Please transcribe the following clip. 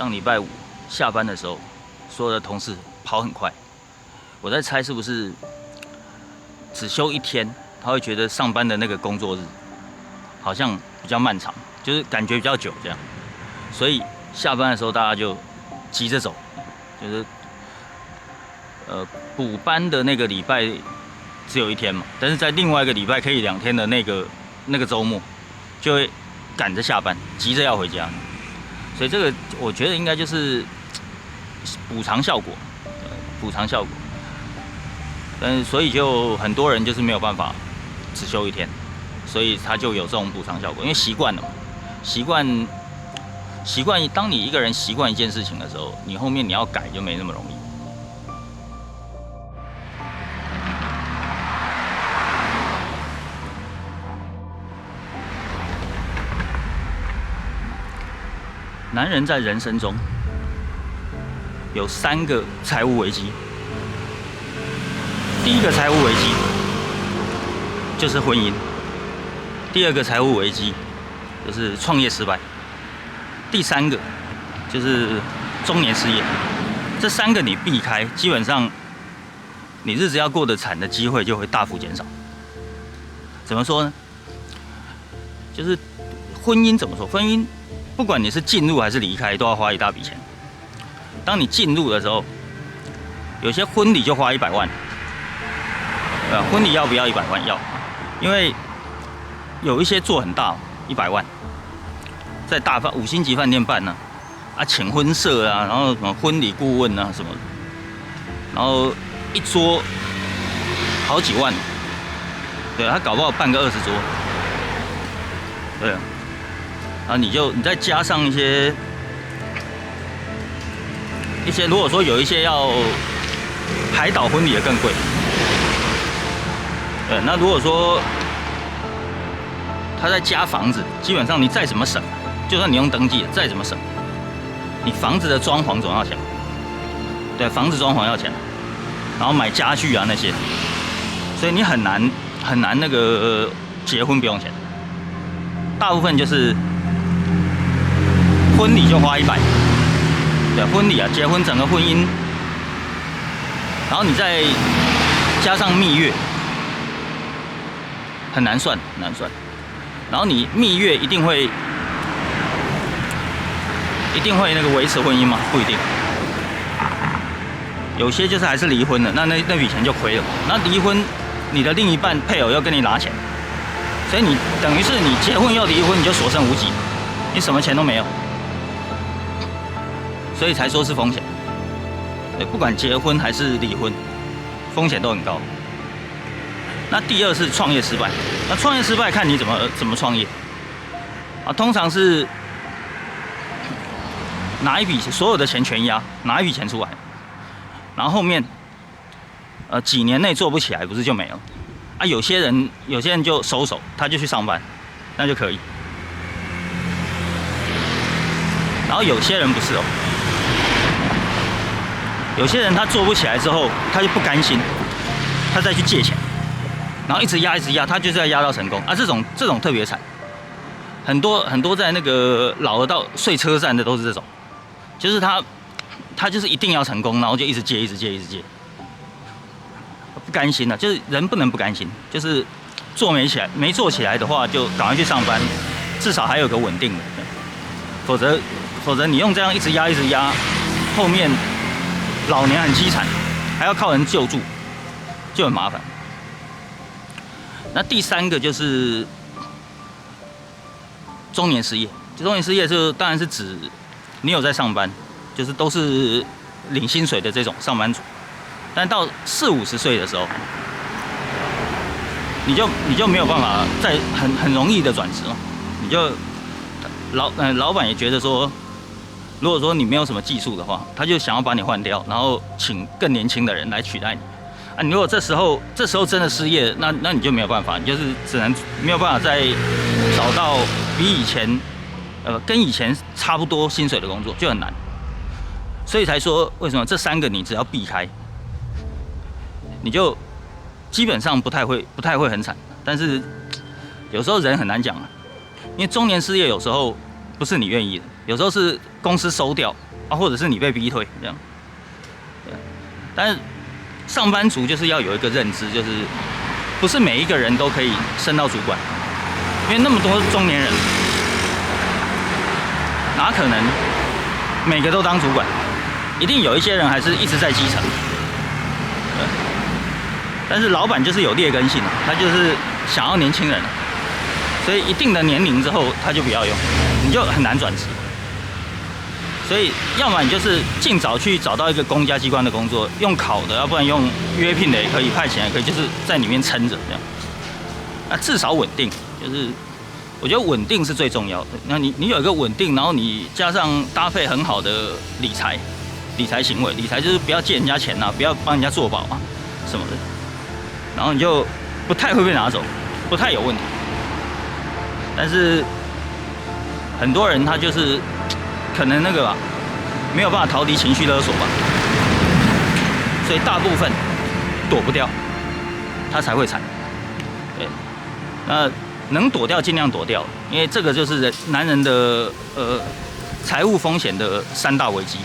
上礼拜五下班的时候，所有的同事跑很快。我在猜是不是只休一天，他会觉得上班的那个工作日好像比较漫长，就是感觉比较久这样。所以下班的时候大家就急着走，就是补班的那个礼拜只有一天嘛，但是在另外一个礼拜可以2天的那个周末，就会赶着下班，急着要回家。所以这个我觉得应该就是补偿效果，补偿效果。但是所以就很多人就是没有办法只休一天，所以他就有这种补偿效果，因为习惯了嘛，习惯。当你一个人习惯一件事情的时候，你后面你要改就没那么容易。男人在人生中有3个财务危机。第一个财务危机就是婚姻，第2个财务危机就是创业失败，第3个就是中年失业。这3个你避开，基本上你日子要过得惨的机会就会大幅减少。怎么说呢？就是婚姻怎么说？婚姻不管你是进入还是离开，都要花一大笔钱。当你进入的时候，有些婚礼就花100万，婚礼要不要100万？要，因为有一些做很大，100万，在5星级饭店办呢，请婚社啊，然后什么婚礼顾问啊什么，然后一桌好几万，对，他搞不好办个20桌，对。然后你再加上一些，如果说有一些要海岛婚礼的更贵，对，那如果说他再加房子，基本上你再怎么省，就算你用登记，再怎么省，你房子的装潢总要钱，对，房子装潢要钱，然后买家具啊那些，所以你很难那个结婚不用钱，大部分就是婚礼就花100，对，婚礼啊，结婚整个婚姻，然后你再加上蜜月，很难算。然后你蜜月一定会那个维持婚姻吗？不一定，有些就是还是离婚了，那笔钱就亏了。那离婚，你的另一半配偶要跟你拿钱，所以你等于是你结婚又离婚，你就所剩无几，你什么钱都没有。所以才说是风险，对，不管结婚还是离婚，风险都很高。那第2是创业失败，那创业失败看你怎么创业，通常是拿一笔所有的钱全押，拿一笔钱出来，然后后面几年内做不起来，不是就没了？有些人就收手，他就去上班，那就可以。然后有些人不是哦。有些人他做不起来之后，他就不甘心，他再去借钱，然后一直压，他就是要压到成功。这种特别惨，很多在那个老到睡车站的都是这种，就是他就是一定要成功，然后就一直借，不甘心了。就是人不能不甘心，就是没做起来的话，就赶快去上班，至少还有个稳定的，否则你用这样一直压，后面老年很凄惨，还要靠人救助，就很麻烦。那第3个就是中年失业。中年失业就当然是指你有在上班，就是都是领薪水的这种上班族，但到40-50岁的时候，你就没有办法再很容易的转职了，你就老板也觉得说，如果说你没有什么技术的话，他就想要把你换掉，然后请更年轻的人来取代你。你如果这时候真的失业，那你就没有办法，你就是只能没有办法再找到比以前跟以前差不多薪水的工作，就很难。所以才说为什么这3个你只要避开，你就基本上不太会很惨。但是有时候人很难讲啊，因为中年失业有时候不是你愿意的，有时候是公司收掉啊，或者是你被逼退这样。对，但是上班族就是要有一个认知，就是不是每一个人都可以升到主管，因为那么多中年人，哪可能每个都当主管？一定有一些人还是一直在基层。对，但是老板就是有劣根性，他就是想要年轻人，所以一定的年龄之后他就不要用，你就很难转职。所以要么你就是尽早去找到一个公家机关的工作，用考的，要不然用约聘的也可以，派遣也可以，就是在里面撑着这样。那至少稳定，就是我觉得稳定是最重要的。那你有一个稳定，然后你加上搭配很好的理财行为，理财就是不要借人家钱啊，不要帮人家做保啊什么的，然后你就不太会被拿走，不太有问题。但是很多人他就是可能那个吧，没有办法逃离情绪勒索吧，所以大部分躲不掉，他才会惨。对，那能躲掉尽量躲掉，因为这个就是男人的财务风险的3大危机。